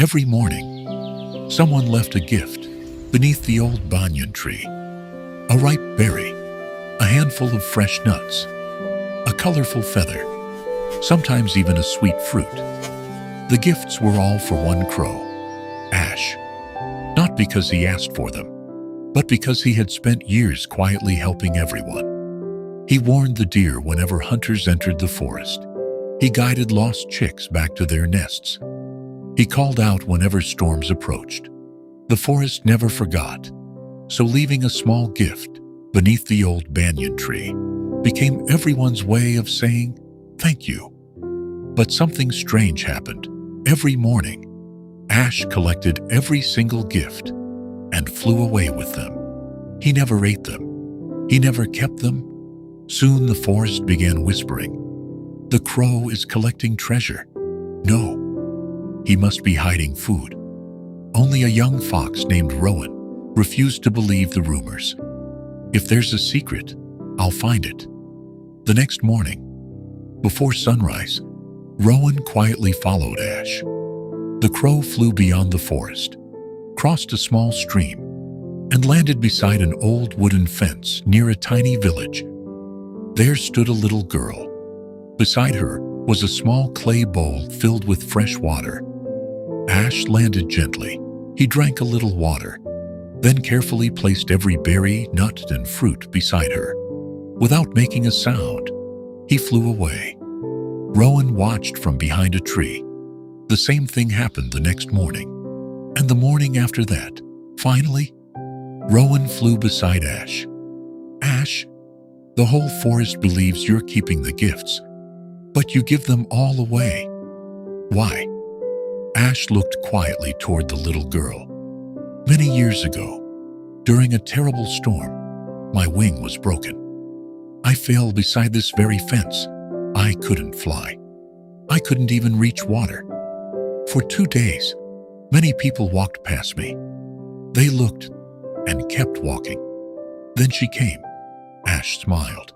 Every morning, someone left a gift beneath the old banyan tree. A ripe berry, a handful of fresh nuts, a colorful feather, sometimes even a sweet fruit. The gifts were all for one crow, Ash. Not because he asked for them, but because he had spent years quietly helping everyone. He warned the deer whenever hunters entered the forest. He guided lost chicks back to their nests. He called out whenever storms approached. The forest never forgot, so leaving a small gift beneath the old banyan tree became everyone's way of saying thank you. But something strange happened. Every morning, Ash collected every single gift and flew away with them. He never ate them. He never kept them. Soon the forest began whispering, "The crow is collecting treasure. No, he must be hiding food." Only a young fox named Rowan refused to believe the rumors. "If there's a secret, I'll find it." The next morning, before sunrise, Rowan quietly followed Ash. The crow flew beyond the forest, crossed a small stream, and landed beside an old wooden fence near a tiny village. There stood a little girl. Beside her was a small clay bowl filled with fresh water. Ash landed gently. He drank a little water, then carefully placed every berry, nut, and fruit beside her. Without making a sound, he flew away. Rowan watched from behind a tree. The same thing happened the next morning, and the morning after that. Finally, Rowan flew beside Ash. "Ash, the whole forest believes you're keeping the gifts, but you give them all away. Why?" Ash looked quietly toward the little girl. "Many years ago, during a terrible storm, my wing was broken. I fell beside this very fence. I couldn't fly. I couldn't even reach water. For 2 days, many people walked past me. They looked and kept walking. Then she came." Ash smiled.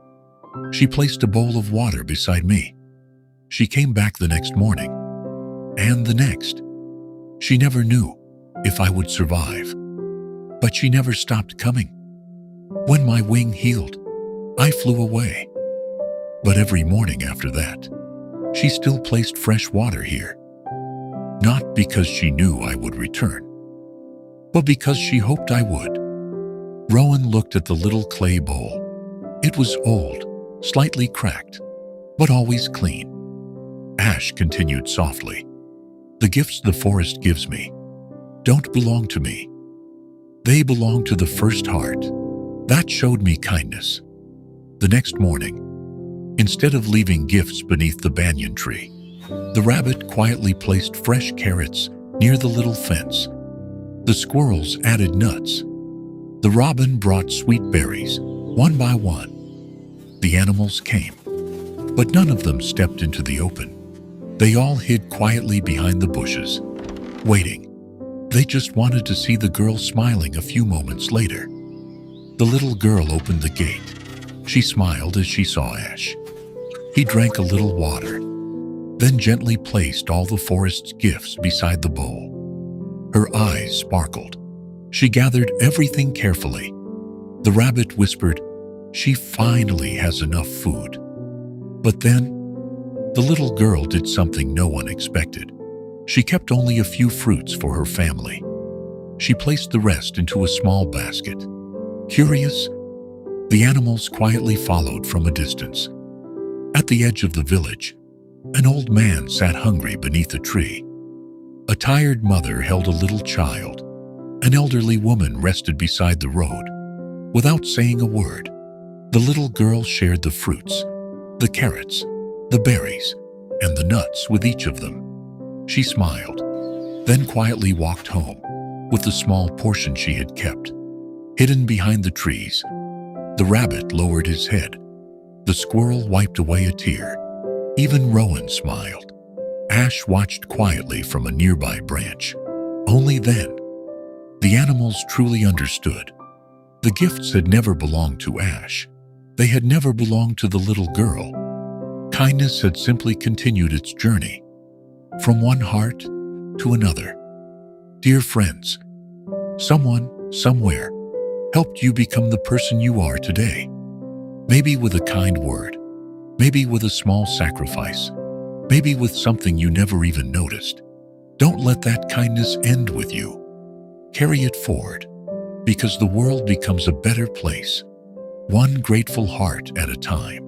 "She placed a bowl of water beside me. She came back the next morning, and the next. She never knew if I would survive, but she never stopped coming. When my wing healed, I flew away. But every morning after that, she still placed fresh water here. Not because she knew I would return, but because she hoped I would." Rowan looked at the little clay bowl. It was old, slightly cracked, but always clean. Ash continued softly, "The gifts the forest gives me don't belong to me. They belong to the first heart that showed me kindness." The next morning, instead of leaving gifts beneath the banyan tree, the rabbit quietly placed fresh carrots near the little fence. The squirrels added nuts. The robin brought sweet berries, one by one. The animals came, but none of them stepped into the open. They all hid quietly behind the bushes, waiting. They just wanted to see the girl smiling a few moments later. The little girl opened the gate. She smiled as she saw Ash. He drank a little water, then gently placed all the forest's gifts beside the bowl. Her eyes sparkled. She gathered everything carefully. The rabbit whispered, "She finally has enough food." But then, the little girl did something no one expected. She kept only a few fruits for her family. She placed the rest into a small basket. Curious, the animals quietly followed from a distance. At the edge of the village, an old man sat hungry beneath a tree. A tired mother held a little child. An elderly woman rested beside the road. Without saying a word, the little girl shared the fruits, the carrots, the berries, and the nuts with each of them. She smiled, then quietly walked home with the small portion she had kept. Hidden behind the trees, the rabbit lowered his head. The squirrel wiped away a tear. Even Rowan smiled. Ash watched quietly from a nearby branch. Only then, the animals truly understood. The gifts had never belonged to Ash. They had never belonged to the little girl. Kindness had simply continued its journey, from one heart to another. Dear friends, someone, somewhere, helped you become the person you are today. Maybe with a kind word, maybe with a small sacrifice, maybe with something you never even noticed. Don't let that kindness end with you. Carry it forward, because the world becomes a better place, one grateful heart at a time.